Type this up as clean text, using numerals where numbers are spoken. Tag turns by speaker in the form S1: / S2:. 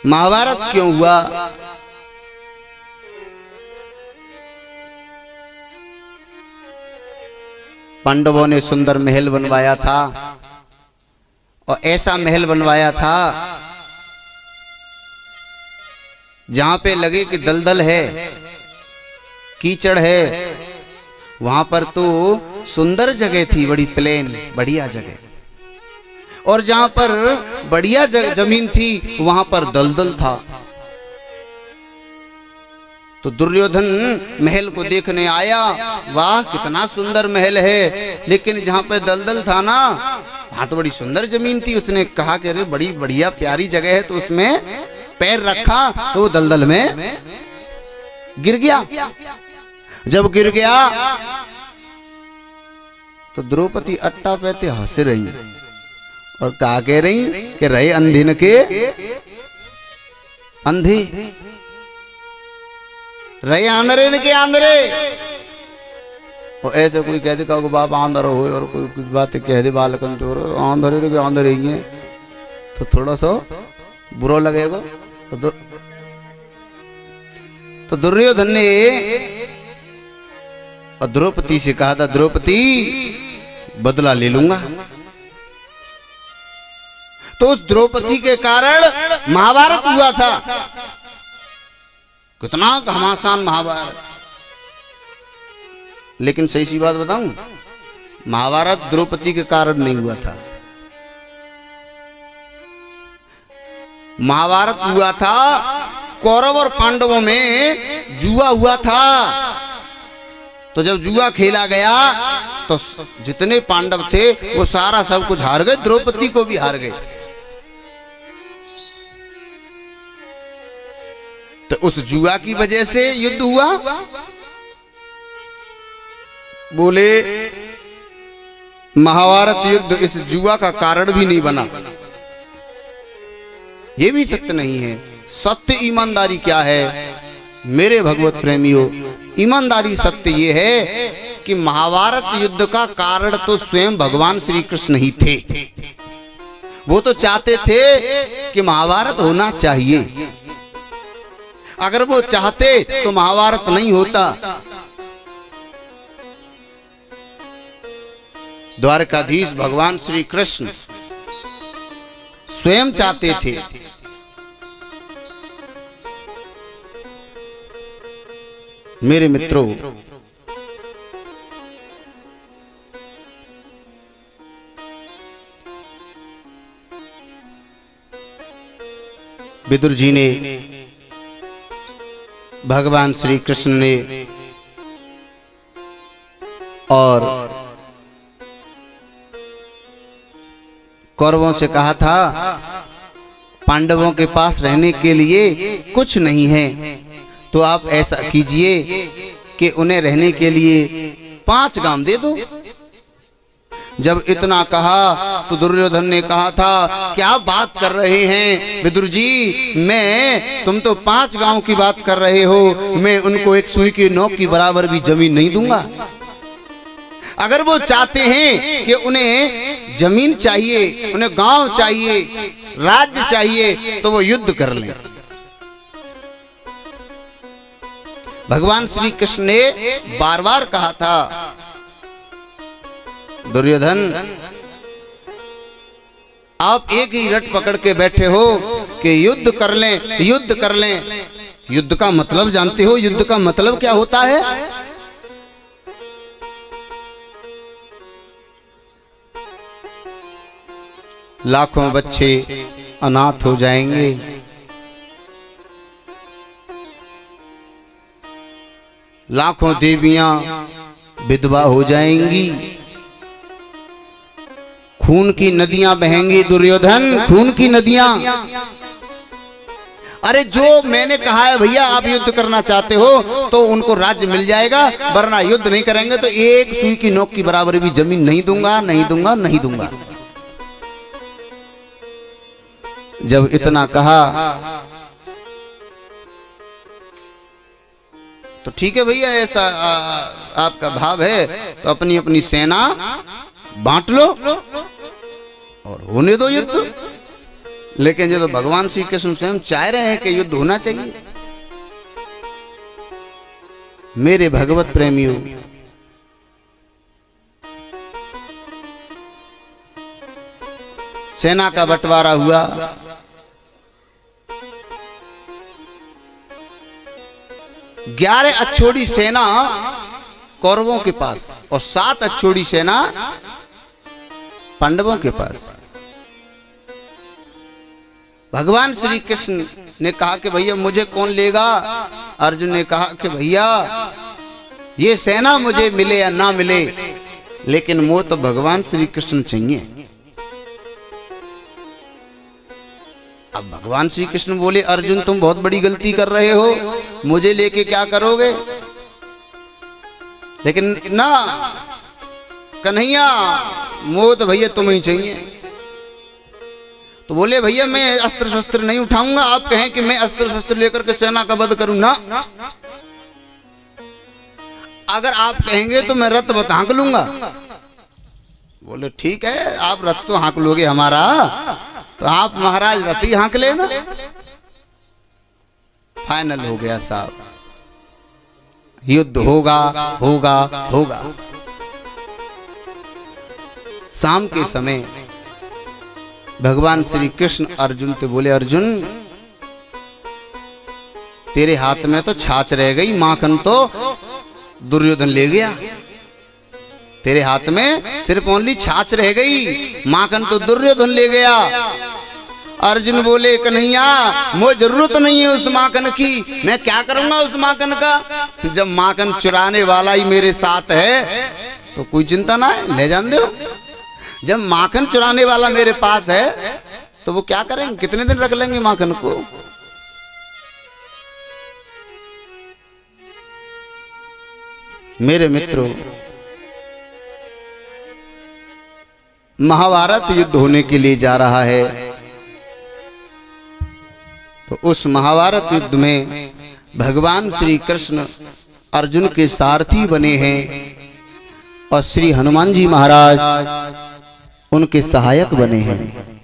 S1: महाभारत क्यों हुआ? पांडवों ने सुंदर महल बनवाया था और ऐसा महल बनवाया था जहां पे लगे कि दलदल है, कीचड़ है। वहां पर तो सुंदर जगह थी, बड़ी प्लेन, बढ़िया जगह। और जहां पर बढ़िया जमीन थी वहां पर दलदल था। तो दुर्योधन महल को देखने आया, वाह कितना सुंदर महल है, लेकिन जहां पर दलदल था ना वहां तो बड़ी सुंदर जमीन थी। उसने कहा कि अरे बड़ी बढ़िया प्यारी जगह है, तो उसमें पैर रखा तो वो दलदल में गिर गया। जब गिर गया तो द्रौपदी अट्टा पैते हंस रही और कहा कह रही कि रहे अंधे के अंधे, रहे आंधरे के आंधरे। और ऐसे कोई कह दे का बाप आंधर हो और कोई बात कह दे बालकन तो आंधरे के आंधरे ही हैं, तो थोड़ा सा बुरा लगेगा। तो दुर्योधन ने द्रौपदी से कहा था, द्रौपदी बदला ले लूंगा। तो उस द्रौपदी के कारण महाभारत हुआ था। कितना घमासान महाभारत। लेकिन सही सी बात बताऊं, महाभारत द्रौपदी के कारण नहीं हुआ था। महाभारत हुआ था कौरव और पांडवों में जुआ हुआ था। तो जब जुआ खेला गया तो जितने पांडव थे वो सारा सब कुछ हार गए, द्रौपदी को भी हार गए। तो उस जुआ की वजह से युद्ध हुआ। बोले महाभारत युद्ध इस जुआ का कारण भी नहीं बना। ये भी सत्य नहीं है। सत्य ईमानदारी क्या है मेरे भगवत प्रेमियों? ईमानदारी सत्य ये है कि महाभारत युद्ध का कारण तो स्वयं भगवान श्री कृष्ण ही थे। वो तो चाहते थे कि महाभारत होना चाहिए। अगर वो चाहते तो महाभारत नहीं होता। द्वारकाधीश भगवान श्री कृष्ण स्वयं चाहते थे। मेरे मित्रों, विदुर जी ने, भगवान श्री कृष्ण ने और कौरवों से कहा था पांडवों के पास रहने के लिए कुछ नहीं है, तो आप ऐसा कीजिए कि उन्हें रहने के लिए 5 गांव दे दो। जब इतना कहा तो दुर्योधन ने कहा था, क्या बात कर रहे हैं विदुर जी, तुम तो 5 गांव की बात कर रहे हो, मैं उनको एक सुई की नोक की बराबर भी जमीन नहीं दूंगा। अगर वो चाहते हैं कि उन्हें जमीन चाहिए, उन्हें गांव चाहिए, राज्य चाहिए, तो वो युद्ध कर लें। भगवान श्री कृष्ण ने बार बार कहा था, दुर्योधन आप एक ही रट पकड़ के बैठे हो कि युद्ध कर लें, युद्ध कर लें। युद्ध का मतलब जानते हो? युद्ध का मतलब क्या होता है? लाखों बच्चे अनाथ हो जाएंगे, लाखों देवियां विधवा हो जाएंगी, खून की नदियां बहेंगी दुर्योधन, खून की नदियां। अरे जो मैंने कहा है भैया आप युद्ध करना चाहते हो तो उनको राज्य मिल जाएगा, वरना युद्ध नहीं करेंगे तो एक सुई की नोक की बराबर भी जमीन नहीं दूंगा, नहीं दूंगा, नहीं दूंगा। जब इतना कहा तो ठीक है भैया, ऐसा आपका भाव है तो अपनी अपनी सेना बांट लो और होने दो युद्ध। लेकिन ये तो भगवान श्री कृष्ण स्वयं चाह रहे हैं कि युद्ध होना चाहिए। मेरे भगवत प्रेमियों, सेना का बंटवारा हुआ। 11 अच्छोड़ी सेना कौरवों के पास और 7 अच्छोड़ी सेना पांडवों के पास। भगवान श्री कृष्ण ने कहा कि भैया मुझे कौन लेगा। अर्जुन ने कहा कि भैया ये सेना मुझे मिले या ना मिले, लेकिन वो तो भगवान श्री कृष्ण चाहिए। अब भगवान श्री कृष्ण बोले, अर्जुन तुम बहुत बड़ी गलती कर रहे हो, मुझे लेके क्या करोगे। लेकिन ना कन्हैया, वो तो भैया तुम्हें ही चाहिए। तो बोले भैया मैं अस्त्र शस्त्र नहीं उठाऊंगा, आप कहें कि मैं अस्त्र शस्त्र लेकर के सेना का वध करूं ना। अगर आप कहेंगे तो मैं रथ बत हाँक लूंगा। बोले ठीक है, आप रथ तो हाँक लोगे हमारा, तो आप महाराज रथ ही हाँक लेना। फाइनल हो गया साहब, युद्ध होगा होगा होगा। शाम के समय भगवान श्री कृष्ण अर्जुन से बोले, अर्जुन तेरे हाथ में तो छाछ रह गई, माखन तो दुर्योधन ले गया। तेरे हाथ में सिर्फ ओनली छाछ रह गई, माखन तो दुर्योधन ले गया। अर्जुन बोले, कन्हैया मुझे जरूरत नहीं है उस माखन की, मैं क्या करूंगा उस माखन का। जब माखन चुराने वाला ही मेरे साथ है तो कोई चिंता ना है, ले जान दो। जब माखन चुराने वाला मेरे पास है तो वो क्या करेंगे, कितने दिन रख लेंगे माखन को। मेरे मित्रों, महाभारत युद्ध होने के लिए जा रहा है। तो उस महाभारत युद्ध में भगवान श्री कृष्ण अर्जुन के सारथी बने हैं और श्री हनुमान जी महाराज उनके सहायक बने हैं।